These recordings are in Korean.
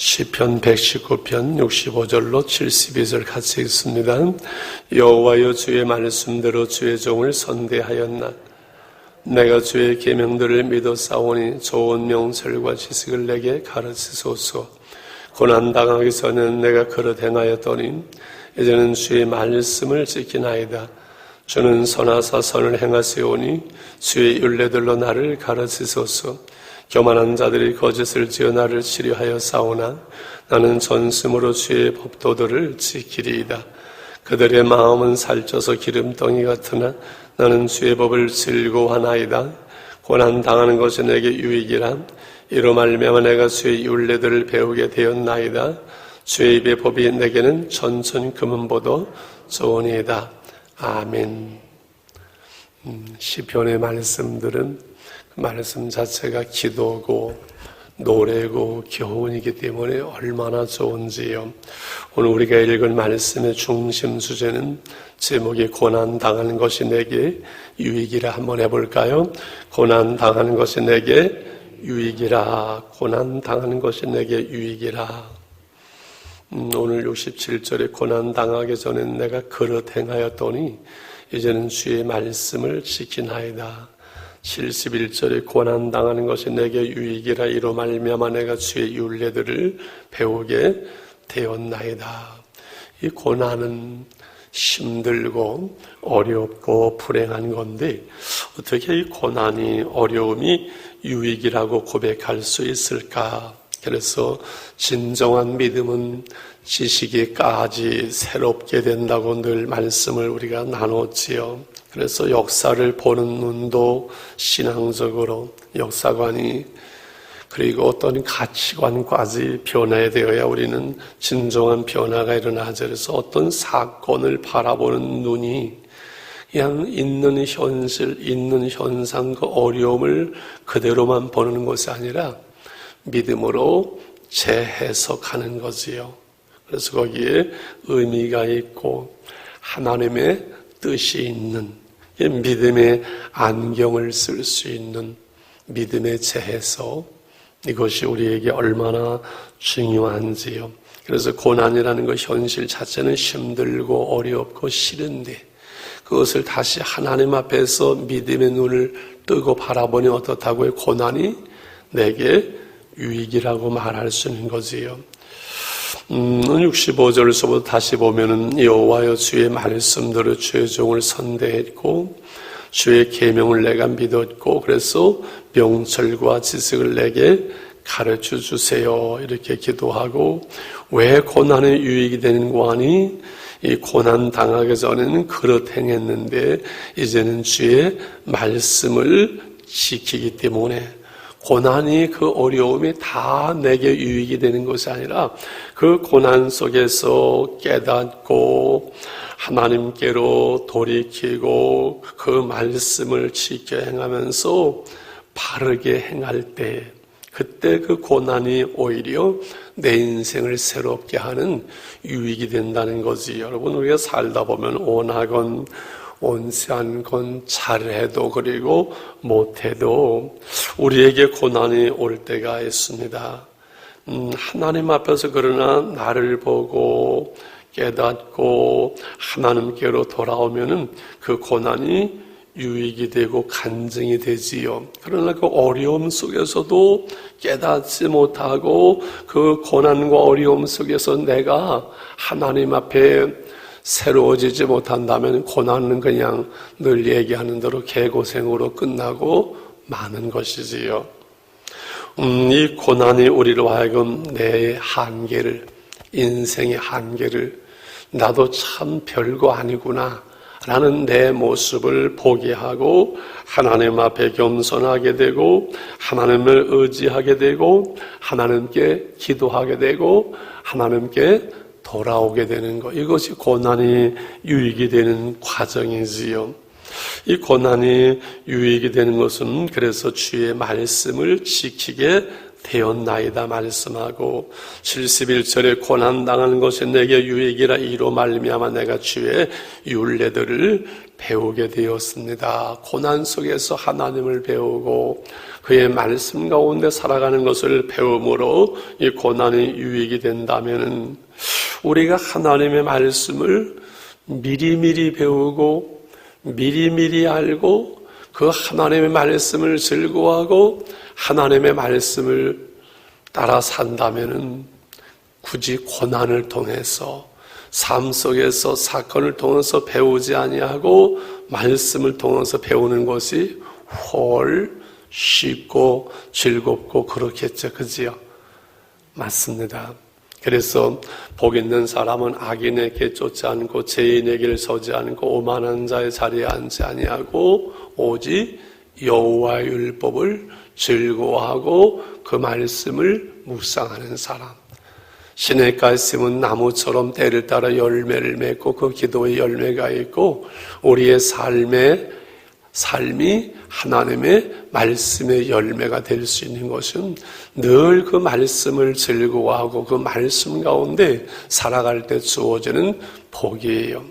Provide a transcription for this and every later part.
시편 119편 65절로 72절 같이 읽습니다. 여호와여, 주의 말씀대로 주의 종을 선대하였나. 내가 주의 계명들을 믿어 싸우니 좋은 명철과 지식을 내게 가르치소서. 고난당하기 전엔 내가 그릇 행하였더니 이제는 주의 말씀을 지키나이다. 주는 선하사 선을 행하시오니 주의 율례들로 나를 가르치소서. 교만한 자들이 거짓을 지어 나를 치료하여 싸우나 나는 전심으로 주의 법도들을 지키리이다. 그들의 마음은 살쪄서 기름덩이 같으나 나는 주의 법을 즐거워하나이다. 고난당하는 것이 내게 유익이라. 이로 말미암아 내가 주의 율례들을 배우게 되었나이다. 주의 입의 법이 내게는 전천 금은보도 좋으니이다. 아멘. 시편의 말씀들은 그 말씀 자체가 기도고 노래고 교훈이기 때문에 얼마나 좋은지요. 오늘 우리가 읽을 말씀의 중심 주제는 제목이 고난당하는 것이 내게 유익이라 한번 해볼까요? 고난당하는 것이 내게 유익이라. 고난당하는 것이 내게 유익이라. 오늘 67절에 고난당하기 전엔 내가 그릇 행하였더니 이제는 주의 말씀을 지키나이다. 71절에 고난당하는 것이 내게 유익이라. 이로 말미암아 내가 주의 율례들을 배우게 되었나이다. 이 고난은 힘들고 어렵고 불행한 건데 어떻게 이 고난이 어려움이 유익이라고 고백할 수 있을까? 그래서 진정한 믿음은 지식이까지 새롭게 된다고 늘 말씀을 우리가 나눴지요. 그래서 역사를 보는 눈도 신앙적으로 역사관이 그리고 어떤 가치관까지 변화되어야 우리는 진정한 변화가 일어나죠. 그래서 어떤 사건을 바라보는 눈이 그냥 있는 현실, 있는 현상, 그 어려움을 그대로만 보는 것이 아니라 믿음으로 재해석하는 거지요. 그래서 거기에 의미가 있고 하나님의 뜻이 있는 믿음의 안경을 쓸 수 있는 믿음의 재해석, 이것이 우리에게 얼마나 중요한지요. 그래서 고난이라는 것 현실 자체는 힘들고 어렵고 싫은데 그것을 다시 하나님 앞에서 믿음의 눈을 뜨고 바라보니 어떻다고요? 고난이 내게 유익이라고 말할 수 있는 거지요. 65절에서부터 다시 보면은 여호와여, 주의 말씀대로 주의 종을 선대했고 주의 계명을 내가 믿었고 그래서 명철과 지식을 내게 가르쳐 주세요. 이렇게 기도하고 왜 고난의 유익이 되는가 하니 이 고난 당하기 전에는 그릇 행했는데 이제는 주의 말씀을 지키기 때문에 고난이 그 어려움이 다 내게 유익이 되는 것이 아니라 그 고난 속에서 깨닫고 하나님께로 돌이키고 그 말씀을 지켜 행하면서 바르게 행할 때 그때 그 고난이 오히려 내 인생을 새롭게 하는 유익이 된다는 거지. 여러분, 우리가 살다 보면 원하건 원치 않건 잘해도 그리고 못해도 우리에게 고난이 올 때가 있습니다. 하나님 앞에서 그러나 나를 보고 깨닫고 하나님께로 돌아오면은 그 고난이 유익이 되고 간증이 되지요. 그러나 그 어려움 속에서도 깨닫지 못하고 그 고난과 어려움 속에서 내가 하나님 앞에 새로워지지 못한다면 고난은 그냥 늘 얘기하는 대로 개고생으로 끝나고 마는 것이지요. 이 고난이 우리로 하여금 내 한계를, 인생의 한계를 나도 참 별거 아니구나 라는 내 모습을 보게 하고 하나님 앞에 겸손하게 되고 하나님을 의지하게 되고 하나님께 기도하게 되고 하나님께 돌아오게 되는 것, 이것이 고난이 유익이 되는 과정이지요. 이 고난이 유익이 되는 것은 그래서 주의 말씀을 지키게 되었나이다 말씀하고 71절에 고난당하는 것이 내게 유익이라 이로 말미암아 내가 주의 율례들을 배우게 되었습니다. 고난 속에서 하나님을 배우고 그의 말씀 가운데 살아가는 것을 배움으로 이 고난이 유익이 된다면 우리가 하나님의 말씀을 미리미리 배우고 미리미리 알고 그 하나님의 말씀을 즐거워하고 하나님의 말씀을 따라 산다면 굳이 고난을 통해서 삶 속에서 사건을 통해서 배우지 아니하고 말씀을 통해서 배우는 것이 훨 쉽고 즐겁고 그렇겠죠. 그지요? 맞습니다. 그래서 복 있는 사람은 악인의 길 쫓지 않고 죄인의 길을 서지 않고 오만한 자의 자리에 앉지 아니하고 오직 여호와의 율법을 즐거워하고 그 말씀을 묵상하는 사람. 시냇가에 심은 나무처럼 때를 따라 열매를 맺고 그 기도의 열매가 있고 우리의 삶이 하나님의 말씀의 열매가 될 수 있는 것은 늘 그 말씀을 즐거워하고 그 말씀 가운데 살아갈 때 주어지는 복이에요.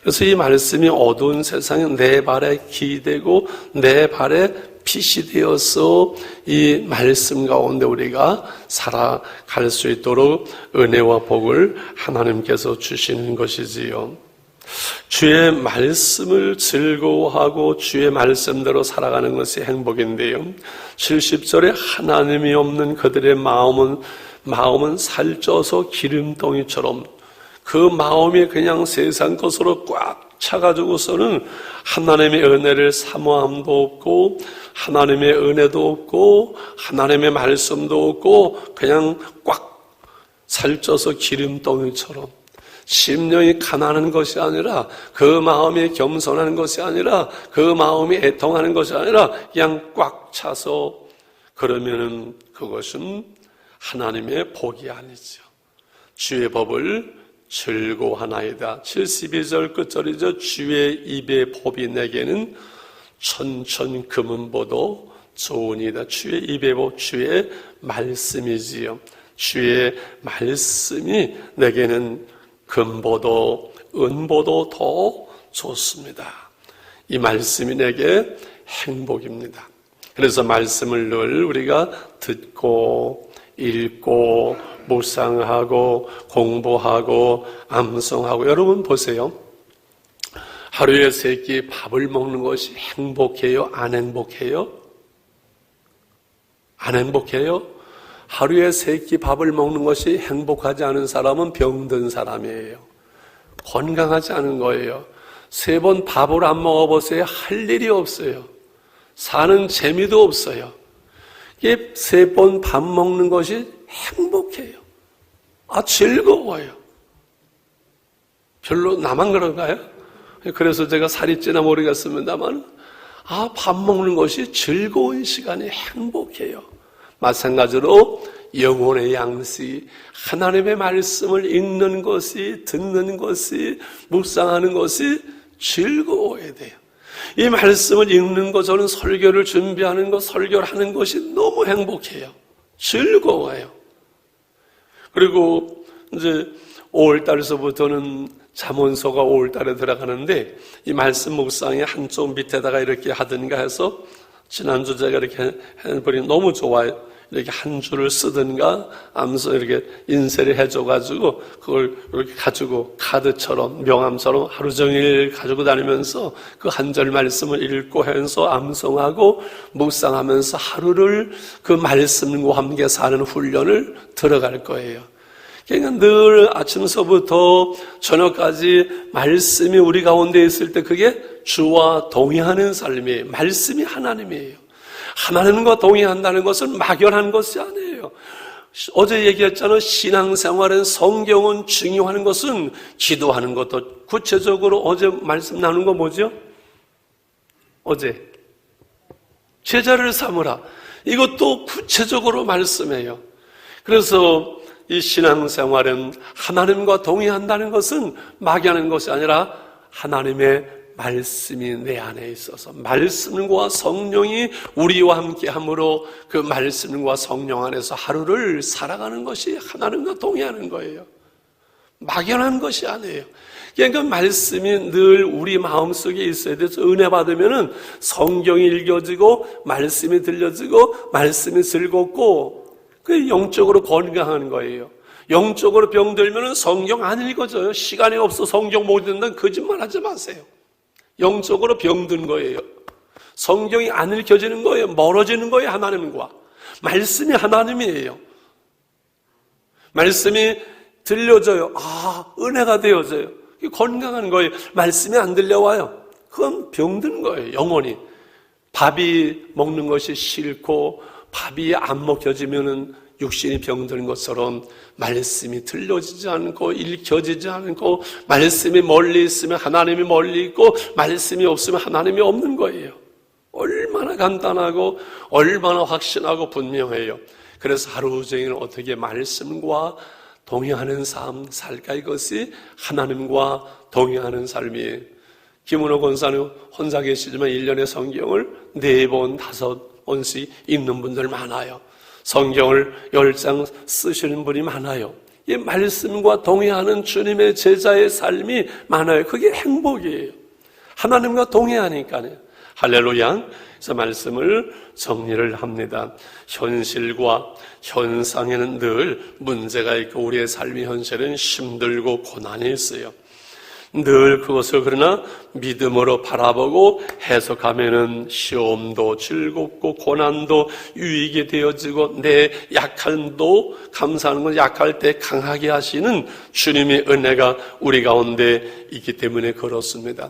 그래서 이 말씀이 어두운 세상에 내 발에 기대고 내 발에 빛이 되어서 이 말씀 가운데 우리가 살아갈 수 있도록 은혜와 복을 하나님께서 주시는 것이지요. 주의 말씀을 즐거워하고 주의 말씀대로 살아가는 것이 행복인데요. 70절에 하나님이 없는 그들의 마음은 살쪄서 기름덩이처럼 그 마음이 그냥 세상 것으로 꽉 차가지고서는 하나님의 은혜를 사모함도 없고 하나님의 은혜도 없고 하나님의 말씀도 없고 그냥 꽉 살쪄서 기름덩이처럼 심령이 가난한 것이 아니라 그 마음이 겸손한 것이 아니라 그 마음이 애통하는 것이 아니라 그냥 꽉 차서 그러면은 그것은 하나님의 복이 아니죠. 주의 법을 즐거워하나이다. 72절 끝절이죠. 주의 입의 법이 내게는 천천 금은보도 좋으니이다. 주의 입의 법, 주의 말씀이지요. 주의 말씀이 내게는 금보도 은보도 더 좋습니다. 이 말씀이 내게 행복입니다. 그래서 말씀을 늘 우리가 듣고 읽고 묵상하고 공부하고 암송하고 여러분 보세요. 하루에 3끼 밥을 먹는 것이 행복해요? 안 행복해요? 안 행복해요? 하루에 3끼 밥을 먹는 것이 행복하지 않은 사람은 병든 사람이에요. 건강하지 않은 거예요. 3번 밥을 안 먹어보세요. 할 일이 없어요. 사는 재미도 없어요. 이게 3번 밥 먹는 것이 행복해요. 즐거워요. 별로 나만 그런가요? 그래서 제가 살이 찌나 모르겠습니다만 밥 먹는 것이 즐거운 시간이 행복해요. 마찬가지로 영혼의 양식, 하나님의 말씀을 읽는 것이, 듣는 것이, 묵상하는 것이 즐거워야 돼요. 이 말씀을 읽는 것, 저는 설교를 준비하는 것, 설교를 하는 것이 너무 행복해요. 즐거워요. 그리고 이제 5월달에서부터는 잠언서가 5월달에 들어가는데 이 말씀 묵상이 한쪽 밑에다가 이렇게 하든가 해서 지난주 제가 이렇게 해버리니 너무 좋아요. 이렇게 한 줄을 쓰든가 암서 이렇게 인쇄를 해줘가지고 그걸 이렇게 가지고 카드처럼 명함처럼 하루 종일 가지고 다니면서 그 한 절 말씀을 읽고 해서 암송하고 묵상하면서 하루를 그 말씀과 함께 사는 훈련을 들어갈 거예요. 그러니까 늘 아침서부터 저녁까지 말씀이 우리 가운데 있을 때 그게 주와 동의하는 삶이에요. 말씀이 하나님이에요. 하나님과 동의한다는 것은 막연한 것이 아니에요. 어제 얘기했잖아요. 신앙생활은 성경은 중요한 것은 기도하는 것도 구체적으로 어제 말씀 나눈 거 뭐죠? 어제 제자를 삼으라. 이것도 구체적으로 말씀해요. 그래서 이 신앙생활은 하나님과 동의한다는 것은 막연한 것이 아니라 하나님의 말씀이 내 안에 있어서 말씀과 성령이 우리와 함께 함으로 그 말씀과 성령 안에서 하루를 살아가는 것이 하나님과 동의하는 거예요. 막연한 것이 아니에요. 그러니까 말씀이 늘 우리 마음속에 있어야 돼서 은혜 받으면은 성경이 읽혀지고 말씀이 들려지고 말씀이 즐겁고 그게 영적으로 건강한 거예요. 영적으로 병들면은 성경 안 읽어져요. 시간이 없어 성경 못 읽는다는 거짓말 하지 마세요. 영적으로 병든 거예요. 성경이 안 읽혀지는 거예요. 멀어지는 거예요. 하나님과. 말씀이 하나님이에요. 말씀이 들려져요. 은혜가 되어져요. 건강한 거예요. 말씀이 안 들려와요. 그건 병든 거예요. 영혼이. 밥이 먹는 것이 싫고 밥이 안 먹혀지면은 육신이 병드는 것처럼 말씀이 들려지지 않고 읽혀지지 않고 말씀이 멀리 있으면 하나님이 멀리 있고 말씀이 없으면 하나님이 없는 거예요. 얼마나 간단하고 얼마나 확신하고 분명해요. 그래서 하루 종일 어떻게 말씀과 동행하는 삶 살까? 이것이 하나님과 동행하는 삶이에요. 김은호 권사는 혼자 계시지만 1년에 성경을 4번, 5번씩 읽는 분들 많아요. 성경을 10장 쓰시는 분이 많아요. 이 말씀과 동행하는 주님의 제자의 삶이 많아요. 그게 행복이에요. 하나님과 동행하니까요. 할렐루야. 그래서 말씀을 정리를 합니다. 현실과 현상에는 늘 문제가 있고 우리의 삶의 현실은 힘들고 고난이 있어요. 늘 그것을 그러나 믿음으로 바라보고 해석하면은 시험도 즐겁고 고난도 유익이 되어지고 내 약함도 감사하는 건 약할 때 강하게 하시는 주님의 은혜가 우리 가운데 있기 때문에 그렇습니다.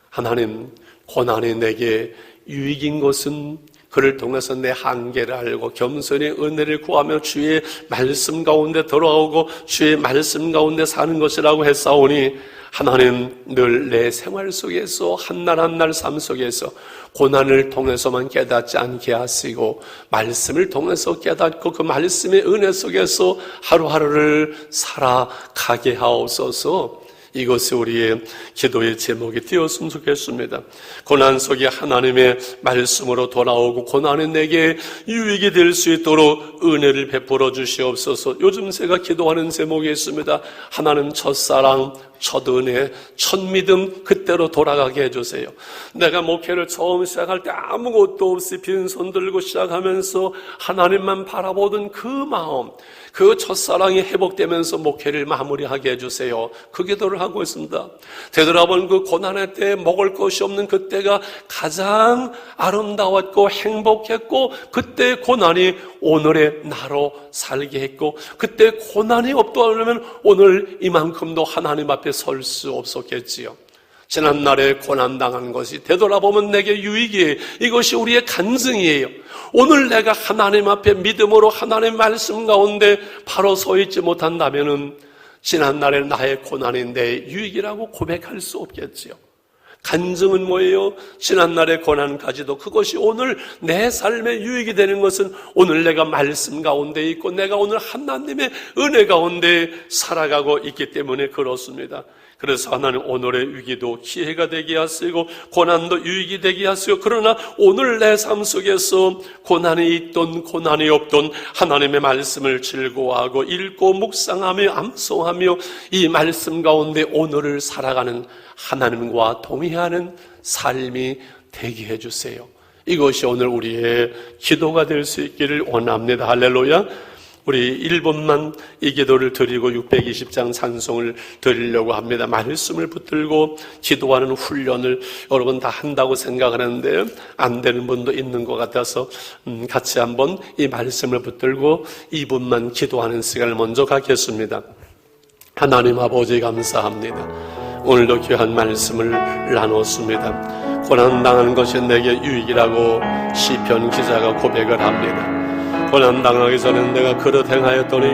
하나님, 고난이 내게 유익인 것은 그를 통해서 내 한계를 알고 겸손히 은혜를 구하며 주의 말씀 가운데 돌아오고 주의 말씀 가운데 사는 것이라고 했사오니 하나님 늘 내 생활 속에서 한날 한날 삶 속에서 고난을 통해서만 깨닫지 않게 하시고 말씀을 통해서 깨닫고 그 말씀의 은혜 속에서 하루하루를 살아가게 하옵소서. 이것이 우리의 기도의 제목이 되었으면 좋겠습니다. 고난 속에 하나님의 말씀으로 돌아오고 고난이 내게 유익이 될 수 있도록 은혜를 베풀어 주시옵소서. 요즘 제가 기도하는 제목이 있습니다. 하나님 첫사랑, 첫 은혜, 첫 믿음 그때로 돌아가게 해주세요. 내가 목회를 처음 시작할 때 아무것도 없이 빈손 들고 시작하면서 하나님만 바라보던 그 마음, 그 첫사랑이 회복되면서 목회를 마무리하게 해주세요. 그 기도를 하고 있습니다. 되돌아본 그 고난의 때 먹을 것이 없는 그때가 가장 아름다웠고 행복했고 그때 고난이 오늘의 나로 살게 했고 그때 고난이 없더라면 오늘 이만큼도 하나님 앞에 설 수 없었겠지요. 지난날에 고난당한 것이 되돌아보면 내게 유익이에요. 이것이 우리의 간증이에요. 오늘 내가 하나님 앞에 믿음으로 하나님 말씀 가운데 바로 서 있지 못한다면은 지난날에 나의 고난이 내 유익이라고 고백할 수 없겠지요. 간증은 뭐예요? 지난날의 고난까지도 그것이 오늘 내 삶의 유익이 되는 것은 오늘 내가 말씀 가운데 있고 내가 오늘 하나님의 은혜 가운데 살아가고 있기 때문에 그렇습니다. 그래서 하나님 오늘의 위기도 기회가 되게 하시고 고난도 유익이 되게 하시고 그러나 오늘 내 삶 속에서 고난이 있던 고난이 없던 하나님의 말씀을 즐거워하고 읽고 묵상하며 암송하며 이 말씀 가운데 오늘을 살아가는 하나님과 동의하는 삶이 되게 해주세요. 이것이 오늘 우리의 기도가 될 수 있기를 원합니다. 할렐루야. 우리 1분만 이 기도를 드리고 620장 찬송을 드리려고 합니다. 말씀을 붙들고 기도하는 훈련을 여러분 다 한다고 생각을 하는데 안 되는 분도 있는 것 같아서 같이 한번 이 말씀을 붙들고 2분만 기도하는 시간을 먼저 갖겠습니다. 하나님 아버지 감사합니다. 오늘도 귀한 말씀을 나눴습니다. 고난당하는 것이 내게 유익이라고 시편 기자가 고백을 합니다. 고난당하기 전에 내가 그릇 행하였더니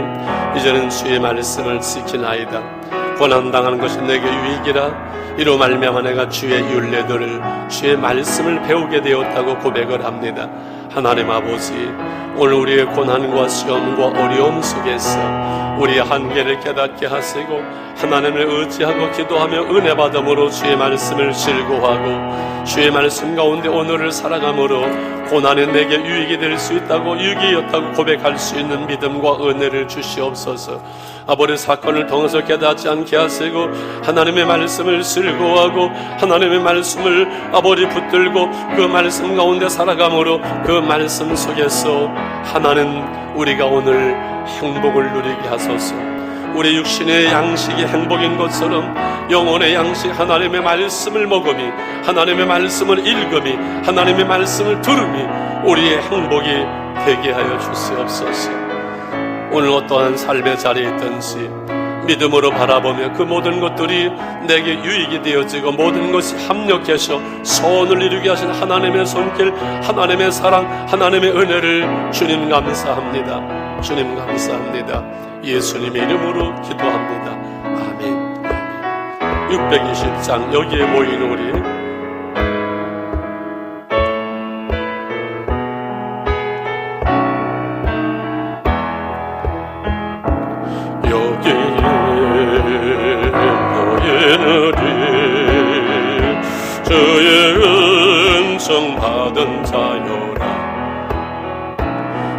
이제는 주의 말씀을 지키나이다. 고난당하는 것이 내게 유익이라 이로 말미암아 내가 주의 율례들을 주의 말씀을 배우게 되었다고 고백을 합니다. 하나님 아버지, 오늘 우리의 고난과 시험과 어려움 속에서 우리의 한계를 깨닫게 하시고 하나님을 의지하고 기도하며 은혜 받음으로 주의 말씀을 실고하고 주의 말씀 가운데 오늘을 살아감으로 고난이 내게 유익이 될 수 있다고 유익이었다고 고백할 수 있는 믿음과 은혜를 주시옵소서. 아버지, 사건을 통해서 깨닫지 않게 하시고 하나님의 말씀을 실고하고 하나님의 말씀을 아버지 붙들고 그 말씀 가운데 살아감으로 그 말씀 속에서 하나님 우리가 오늘 행복을 누리게 하소서. 우리 육신의 양식이 행복인 것처럼 영혼의 양식 하나님의 말씀을 먹음이, 하나님의 말씀을 읽음이, 하나님의 말씀을 들음이 우리의 행복이 되게 하여 주시옵소서. 오늘 어떠한 삶의 자리에 있든지 믿음으로 바라보며 그 모든 것들이 내게 유익이 되어지고 모든 것이 합력해서 소원을 이루게 하신 하나님의 손길, 하나님의 사랑, 하나님의 은혜를 주님 감사합니다. 주님 감사합니다. 예수님의 이름으로 기도합니다. 아멘. 620장 여기에 모인 우리 주의 은총 받은 자여라.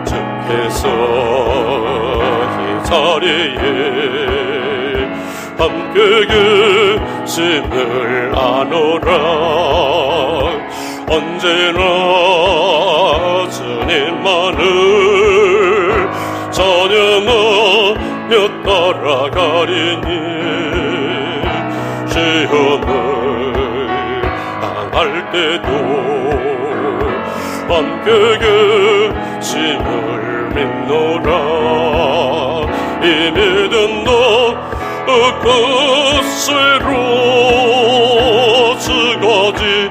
주께서 이 자리에 함께 계심을 아노라. 언제나 주님만을 찬양하며 따라가리니 시험을 할 때도 함께 계심을 믿노라. 이 믿음도 끝으로 주거지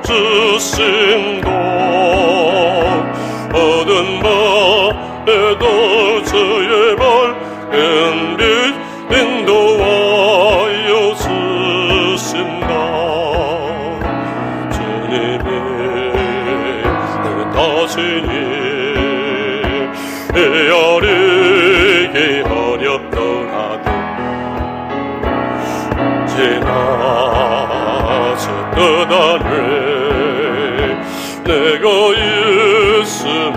주신다. 모든 밤에도 주의 밝은 빛 인도하여 주신다. 다시니 헤아리기 어렵더라도 지나쳤던 안에 내가 있음을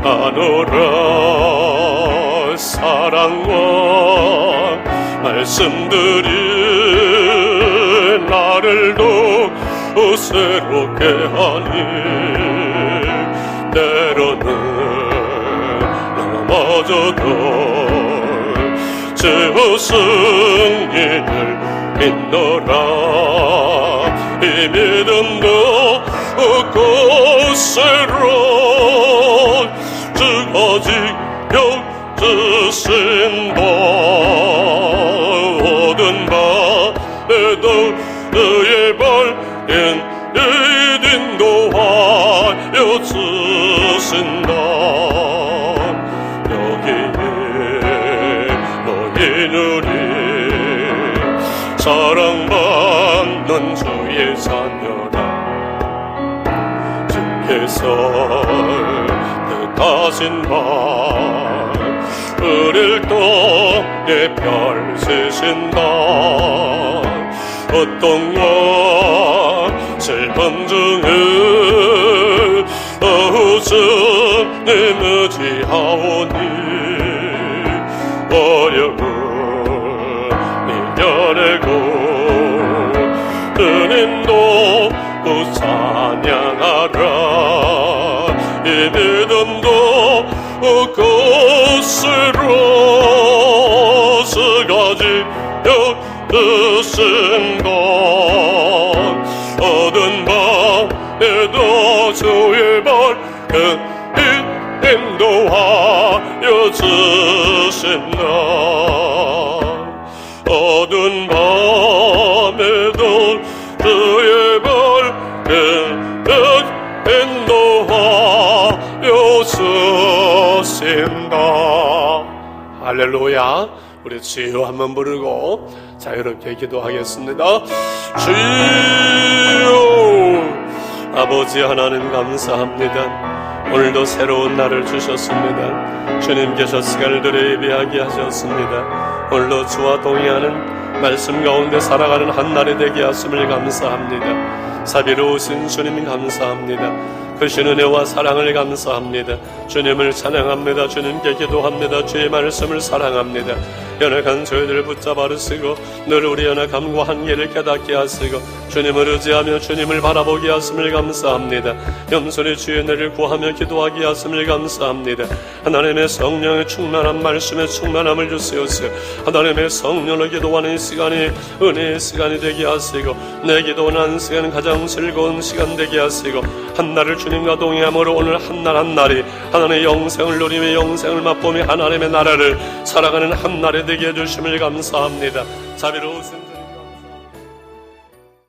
아노라. 사랑과 말씀들이 나를 더 새롭게 하니 때로는 넘어져도 주 승리를 믿노라. 이 믿음도 꽃으로 주거지 주신다. 모든 밤에도 그의 밝은 인도하여 주신다. 여기에 모인 우리 사랑받는 주의 자녀라. 주께서 뜻하신 바 우릴 통해 펼치신다. 고통과 슬픔 중에 주님 의지하오니 어려움 이겨내고 주님도 찬양하라. 이 믿음도 꽃으로 스가지 주신 것 얻은 밤에도 주의 밝은 빛 인도하여 주신다. 어두운 밤에도 주의 밝은 빛 인도하여 주신다. 할렐루야. 우리 주여 한번 부르고 자유롭게 기도하겠습니다. 주여, 아버지 하나님 감사합니다. 오늘도 새로운 날을 주셨습니다. 주님께서 시간을 들여 예배하게 하셨습니다. 오늘도 주와 동의하는 말씀 가운데 살아가는 한 날이 되게 하심을 감사합니다. 자비로우신 주님 감사합니다. 크신 은혜와 사랑을 감사합니다. 주님을 찬양합니다. 주님께 기도합니다. 주의 말씀을 사랑합니다. 연약한 저희들을 붙잡아 주시고 늘 우리 연약함과 한계를 깨닫게 하시고 주님을 의지하며 주님을 바라보게 하심을 감사합니다. 염소리 주의 은혜를 구하며 기도하게 하심을 감사합니다. 하나님의 성령의 충만한 말씀에 충만함을 주시옵소서. 하나님의 성령을 기도하는 시간이 은혜의 시간이 되게 하시고 내 기도하는 시간은 가장 즐거운 시간 되게 하시고 한 날을 주님과 동행함으로 오늘 한 날 한 날이 하나님의 영생을 누리며 영생을 맛보며 하나님의 나라를 살아가는 한 날이 되게 해주심을 감사합니다. 자비로우신